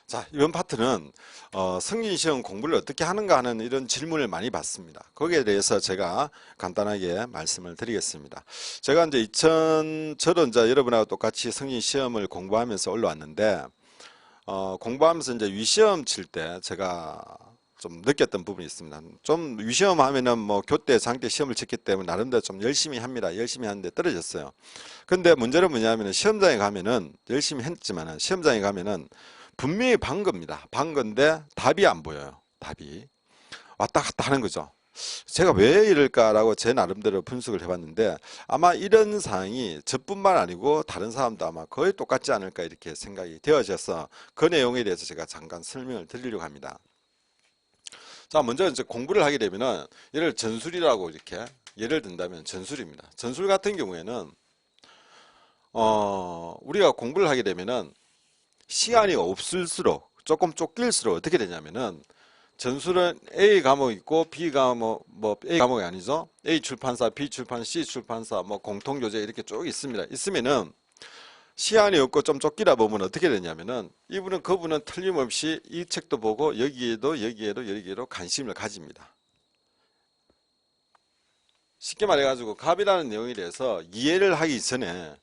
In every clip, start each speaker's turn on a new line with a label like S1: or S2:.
S1: 자, 이번 파트는 승진시험 공부를 어떻게 하는가 하는 이런 질문을 많이 받습니다. 거기에 대해서 제가 간단하게 말씀을 드리겠습니다. 제가 이제 저도 이제 여러분하고 똑같이 승진시험을 공부하면서 올라왔는데 공부하면서 이제 위시험 칠 때 제가 좀 느꼈던 부분이 있습니다. 좀 위시험 하면은 뭐 교대, 장대 시험을 쳤기 때문에 나름대로 좀 열심히 합니다. 열심히 하는데 떨어졌어요. 근데 문제는 뭐냐면은 시험장에 가면은 열심히 했지만은 시험장에 가면은 분명히 반 겁니다. 반 건데 답이 안 보여요. 답이 왔다 갔다 하는 거죠. 제가 왜 이럴까라고 제 나름대로 분석을 해봤는데 아마 이런 상황이 저뿐만 아니고 다른 사람도 아마 거의 똑같지 않을까 이렇게 생각이 되어져서 그 내용에 대해서 제가 잠깐 설명을 드리려고 합니다. 자, 먼저 이제 공부를 하게 되면은 예를 전술이라고 이렇게 예를 든다면 전술입니다. 전술 같은 경우에는 우리가 공부를 하게 되면은 시간이 없을수록 조금 쫓길수록 어떻게 되냐면은 전술은 A 과목 있고 B 과목 뭐 A 과목이 아니죠. A 출판사, B 출판사, C 출판사 뭐 공통교재 이렇게 쭉 있습니다. 있으면은 시간이 없고 좀 쫓기다 보면 어떻게 되냐면은 이분은 그분은 틀림없이 이 책도 보고 여기에도 관심을 가집니다. 쉽게 말해가지고 갑이라는 내용에 대해서 이해를 하기 전에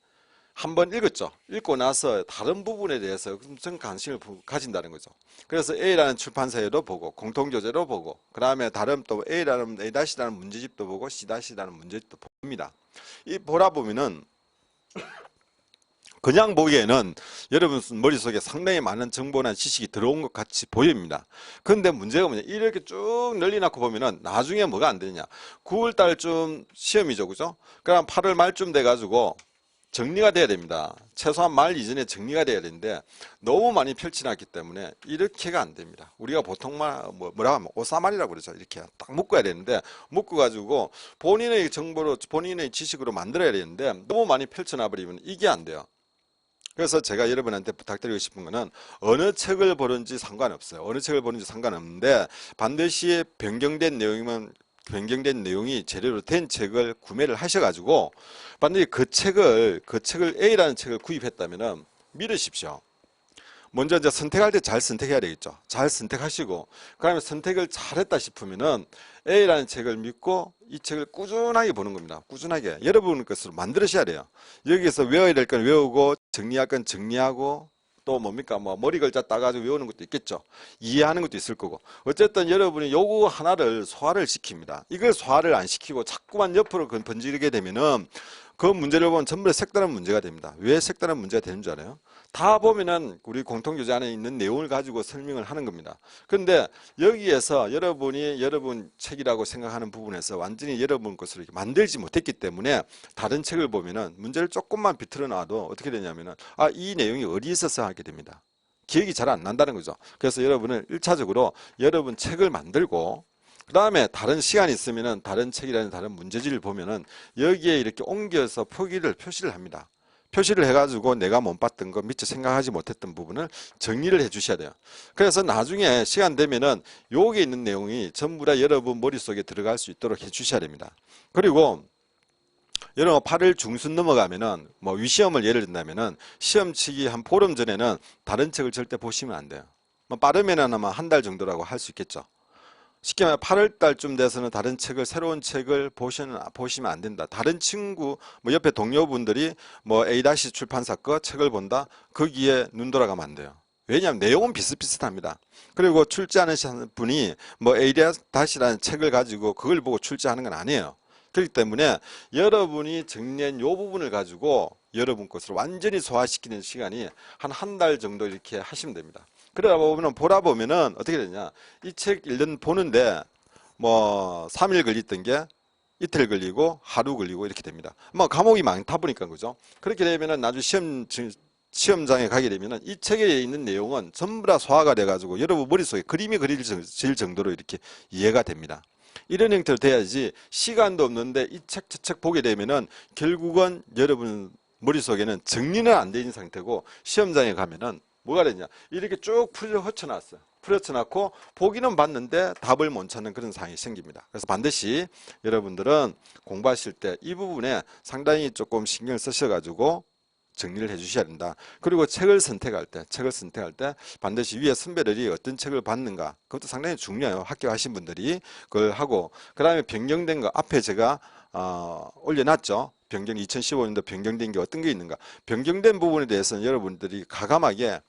S1: 한번 읽었죠. 읽고 나서 다른 부분에 대해서 엄청 관심을 가진다는 거죠. 그래서 A라는 출판사에도 보고 공통교재도 보고 그 다음에 다른 또 A라는 문제집도 보고 C-라는 문제집도 봅니다. 이 보다 보면은 그냥 보기에는 여러분 머릿속에 상당히 많은 정보나 지식이 들어온 것 같이 보입니다. 그런데 문제가 뭐냐, 이렇게 쭉 널리 놓고 보면은 나중에 뭐가 안 되냐, 9월 달쯤 시험이죠, 그죠? 그럼 8월 말쯤 돼가지고 정리가 돼야 됩니다. 최소한 말 이전에 정리가 돼야 되는데 너무 많이 펼쳐놨기 때문에 이렇게가 안 됩니다. 우리가 보통 뭐라고 하면 오사말이라고 그러죠. 이렇게 딱 묶어야 되는데 묶어가지고 본인의 정보로 본인의 지식으로 만들어야 되는데 너무 많이 펼쳐놔버리면 이게 안 돼요. 그래서 제가 여러분한테 부탁드리고 싶은 거는 어느 책을 보는지 상관없어요. 어느 책을 보는지 상관없는데 반드시 변경된 내용이 제대로 된 책을 구매를 하셔가지고 반드시 그 책을 A라는 책을 구입했다면은 믿으십시오. 먼저 이제 선택할 때 잘 선택해야 되겠죠. 잘 선택하시고 그다음에 선택을 잘했다 싶으면은 A라는 책을 믿고 이 책을 꾸준하게 보는 겁니다. 꾸준하게 여러분 것으로 만들으셔야 돼요. 여기서 외워야 될 건 외우고 정리할 건 정리하고 또 뭡니까 뭐 머리 글자 따가지고 외우는 것도 있겠죠. 이해하는 것도 있을 거고 어쨌든 여러분이 요거 하나를 소화를 시킵니다. 이걸 소화를 안 시키고 자꾸만 옆으로 번지게 되면은 그 문제를 보면 전부 다 색다른 문제가 됩니다. 왜 색다른 문제가 되는 줄 알아요? 다 보면은 우리 공통교재 안에 있는 내용을 가지고 설명을 하는 겁니다. 그런데 여기에서 여러분 책이라고 생각하는 부분에서 완전히 여러분 것으로 이렇게 만들지 못했기 때문에 다른 책을 보면은 문제를 조금만 비틀어 놔도 어떻게 되냐면은 이 내용이 어디 있어서 하게 됩니다. 기억이 잘 안 난다는 거죠. 그래서 여러분은 1차적으로 여러분 책을 만들고 그 다음에 다른 시간이 있으면은 다른 책이라는 다른 문제지를 보면은 여기에 이렇게 옮겨서 표시를 합니다. 표시를 해가지고 내가 못 봤던 거, 미처 생각하지 못했던 부분을 정리를 해 주셔야 돼요. 그래서 나중에 시간 되면은 여기에 있는 내용이 전부 다 여러분 머릿속에 들어갈 수 있도록 해 주셔야 됩니다. 그리고 여러분 8월 중순 넘어가면은 뭐 위시험을 예를 든다면은 시험 치기 한 보름 전에는 다른 책을 절대 보시면 안 돼요. 뭐 빠르면은 아마 한 달 정도라고 할 수 있겠죠. 쉽게 말해 8월 달쯤 돼서는 다른 책을 새로운 책을 보시면 안 된다. 다른 친구 뭐 옆에 동료분들이 뭐 A- 출판사 거 책을 본다. 거기에 눈 돌아가면 안 돼요. 왜냐하면 내용은 비슷비슷합니다. 그리고 출제하는 분이 뭐 A-라는 책을 가지고 그걸 보고 출제하는 건 아니에요. 그렇기 때문에 여러분이 정리한 이 부분을 가지고 여러분 것으로 완전히 소화시키는 시간이 한 달 정도 이렇게 하시면 됩니다. 그러다 보면은 어떻게 되냐, 이 책 보는데 뭐 3일 걸렸던 게 이틀 걸리고 하루 걸리고 이렇게 됩니다. 뭐 과목이 많다 보니까 그죠. 그렇게 되면은 나중에 시험장에 가게 되면은 이 책에 있는 내용은 전부 다 소화가 돼 가지고 여러분 머릿속에 그림이 그려질 정도로 이렇게 이해가 됩니다. 이런 형태로 돼야지 시간도 없는데 이 책 저 책 보게 되면은 결국은 여러분 머릿속에는 정리는 안 돼 있는 상태고 시험장에 가면은 뭐가 되냐, 이렇게 쭉 펼쳐놨어요. 펼쳐놓고 보기는 봤는데 답을 못 찾는 그런 상황이 생깁니다. 그래서 반드시 여러분들은 공부하실 때 이 부분에 상당히 조금 신경을 쓰셔가지고 정리를 해 주셔야 된다. 그리고 책을 선택할 때 반드시 위에 선배들이 어떤 책을 봤는가, 그것도 상당히 중요해요. 합격하신 분들이 그걸 하고, 그 다음에 변경된 거 앞에 제가 올려놨죠. 2015년도 변경된 게 어떤 게 있는가. 변경된 부분에 대해서는 여러분들이 과감하게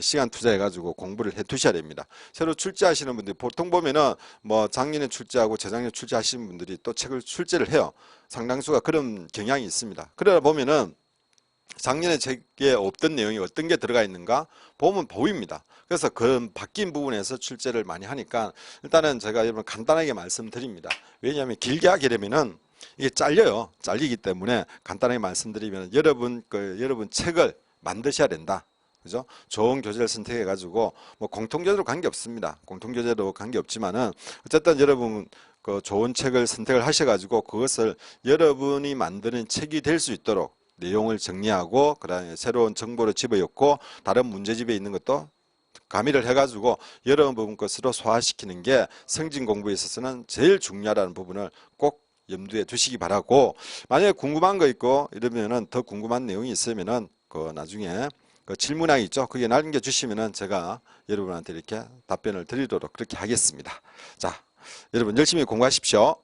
S1: 시간 투자해가지고 공부를 해 두셔야 됩니다. 새로 출제하시는 분들이 보통 보면은 뭐 작년에 출제하고 재작년에 출제하시는 분들이 또 책을 출제를 해요. 상당수가 그런 경향이 있습니다. 그러다 보면은 작년에 책에 없던 내용이 어떤 게 들어가 있는가 보면 보입니다. 그래서 그 바뀐 부분에서 출제를 많이 하니까 일단은 제가 여러분 간단하게 말씀드립니다. 왜냐하면 길게 하게 되면은 이게 잘려요. 잘리기 때문에 간단하게 말씀드리면 여러분 책을 만드셔야 된다. 그죠? 좋은 교재를 선택해 가지고 뭐 공통 교재로 관계 없습니다. 공통 교재로 관계 없지만은 어쨌든 여러분 그 좋은 책을 선택을 하셔 가지고 그것을 여러분이 만드는 책이 될 수 있도록 내용을 정리하고 그다음에 새로운 정보를 집어넣고 다른 문제집에 있는 것도 가미를 해가지고 여러분 것으로 소화시키는 게 성진 공부에 있어서는 제일 중요하다는 부분을 꼭 염두에 두시기 바라고, 만약에 궁금한 거 있고 이러면은 더 궁금한 내용이 있으면은 그 나중에 그 질문항이 있죠. 거기에 남겨주시면은 제가 여러분한테 이렇게 답변을 드리도록 그렇게 하겠습니다. 자, 여러분 열심히 공부하십시오.